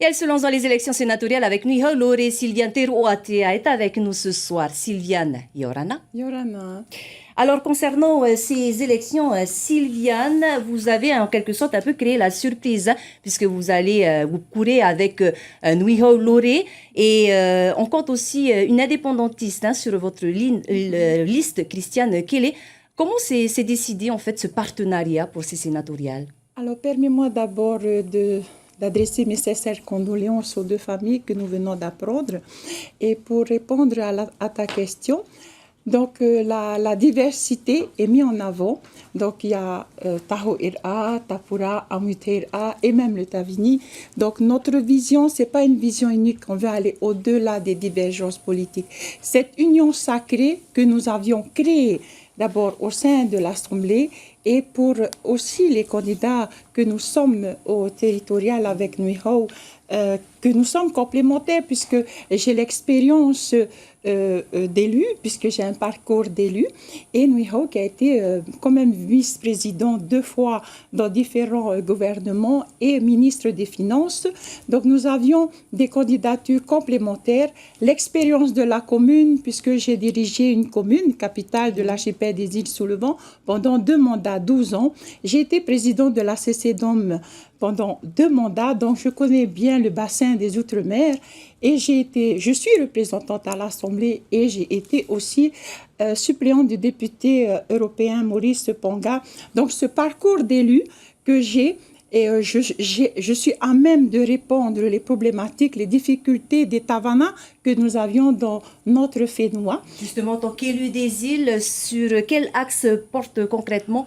Et elle se lance dans les élections sénatoriales avec Nuiha Lore. Sylviane Teruatea est avec nous ce soir. Sylviane Yorana. Yorana. Alors, concernant ces élections, Sylviane, vous avez en quelque sorte un peu créé la surprise, hein, puisque vous courez avec Nuiha Lore et on compte aussi une indépendantiste hein, sur votre liste, Christiane Kele. Comment s'est décidé en fait ce partenariat pour ces sénatoriales? Alors, permets-moi d'abord d'adresser mes sincères condoléances aux deux familles que nous venons d'apprendre. Et pour répondre à ta question, donc la diversité est mise en avant. Donc il y a Taho Ira, Tapura, Amute Ira et même le Tavini. Donc notre vision, ce n'est pas une vision unique, on veut aller au-delà des divergences politiques. Cette union sacrée que nous avions créée d'abord au sein de l'Assemblée et pour aussi les candidats que nous sommes au territorial avec Nuiha, que nous sommes complémentaires puisque j'ai l'expérience d'élu, puisque j'ai un parcours d'élu, et Nuiha qui a été quand même vice-président 2 fois dans différents gouvernements et ministre des Finances. Donc nous avions des candidatures complémentaires, l'expérience de la commune, puisque j'ai dirigé une commune, capitale de l'archipel des îles sous le vent, pendant 2 mandats, 12 ans. J'ai été président de la CCDOM pendant 2 mandats, donc je connais bien le bassin des Outre-mer et je suis représentante à l'Assemblée et j'ai été aussi suppléante du député européen Maurice Ponga. Donc ce parcours d'élu que j'ai, et je suis à même de répondre les problématiques, les difficultés des Tavana que nous avions dans notre Fénois. Justement, en tant qu'élu des îles, sur quel axe porte concrètement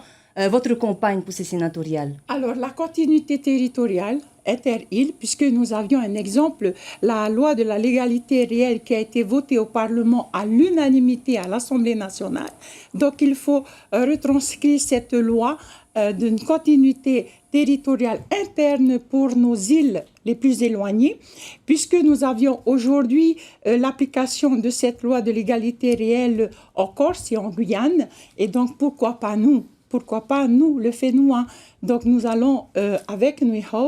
votre campagne pour ces sénatoriales? Alors, la continuité territoriale inter-îles, puisque nous avions un exemple, la loi de la légalité réelle qui a été votée au Parlement à l'unanimité à l'Assemblée nationale. Donc, il faut retranscrire cette loi d'une continuité territoriale interne pour nos îles les plus éloignées, puisque nous avions aujourd'hui l'application de cette loi de l'égalité réelle en Corse et en Guyane, et donc pourquoi pas nous? Pourquoi pas nous, le Fénois? Donc nous allons, avec Nuiha,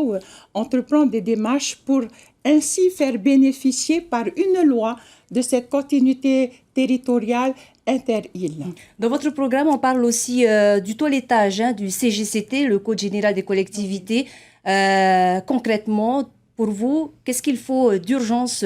entreprendre des démarches pour ainsi faire bénéficier par une loi de cette continuité territoriale inter-îles. Dans votre programme, on parle aussi du toilettage hein, du CGCT, le Code général des collectivités. Concrètement, pour vous, qu'est-ce qu'il faut d'urgence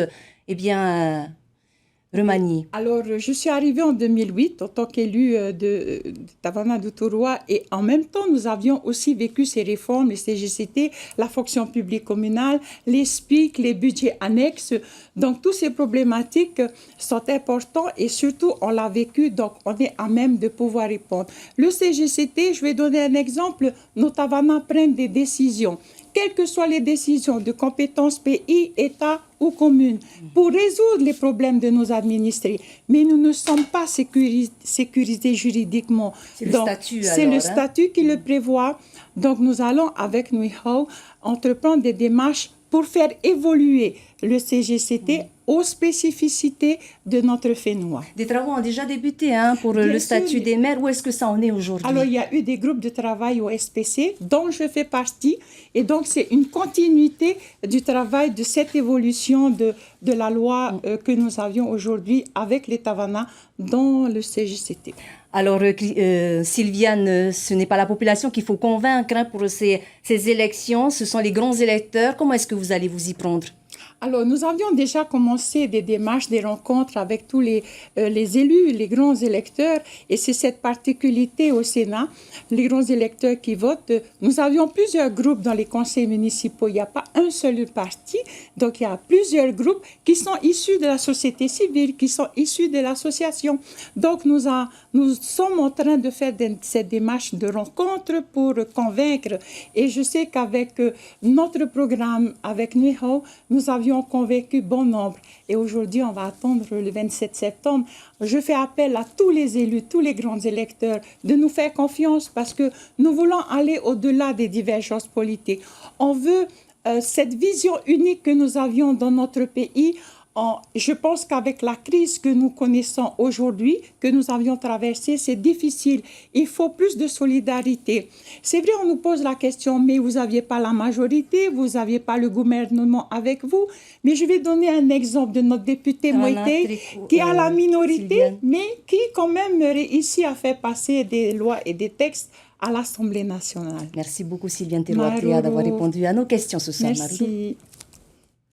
remanier? Alors, je suis arrivée en 2008 en tant qu'élue de Tavana d'Outouroi et en même temps, nous avions aussi vécu ces réformes, les CGCT, la fonction publique communale, les SPIC, les budgets annexes. Donc, toutes ces problématiques sont importantes et surtout, on l'a vécu, donc on est à même de pouvoir répondre. Le CGCT, je vais donner un exemple, nos Tavana prennent des décisions. Quelles que soient les décisions de compétences pays, État ou commune, pour résoudre les problèmes de nos administrés. Mais nous ne sommes pas sécurisés juridiquement. C'est le statut, c'est le statut qui le prévoit. Donc nous allons, avec Nuiha, entreprendre des démarches pour faire évoluer le CGCT aux spécificités de notre Fénois. Des travaux ont déjà débuté hein, pour le statut des maires. Où est-ce que ça en est aujourd'hui? Alors, il y a eu des groupes de travail au SPC, dont je fais partie. Et donc, c'est une continuité du travail de cette évolution de la loi que nous avions aujourd'hui avec les Tavana dans le CGCT. Alors, Sylviane, ce n'est pas la population qu'il faut convaincre hein, pour ces élections. Ce sont les grands électeurs. Comment est-ce que vous allez vous y prendre? Alors, nous avions déjà commencé des démarches, des rencontres avec tous les élus, les grands électeurs, et c'est cette particularité au Sénat, les grands électeurs qui votent. Nous avions plusieurs groupes dans les conseils municipaux, il n'y a pas un seul parti, donc il y a plusieurs groupes qui sont issus de la société civile, qui sont issus de l'association. Donc, nous sommes en train de faire cette démarche de rencontre pour convaincre, et je sais qu'avec notre programme, avec Nuiha, nous avions convaincu bon nombre. Et aujourd'hui, on va attendre le 27 septembre. Je fais appel à tous les élus, tous les grands électeurs, de nous faire confiance parce que nous voulons aller au-delà des divergences politiques. On veut cette vision unique que nous avions dans notre pays. Je pense qu'avec la crise que nous connaissons aujourd'hui, que nous avions traversée, c'est difficile. Il faut plus de solidarité. C'est vrai, on nous pose la question, mais vous n'aviez pas la majorité, vous n'aviez pas le gouvernement avec vous. Mais je vais donner un exemple de notre député Moïté, qui a la minorité, Sylviane. mais qui quand même réussit à faire passer des lois et des textes à l'Assemblée nationale. Merci beaucoup Sylviane Teruatria d'avoir répondu à nos questions ce soir. Marudu. Merci.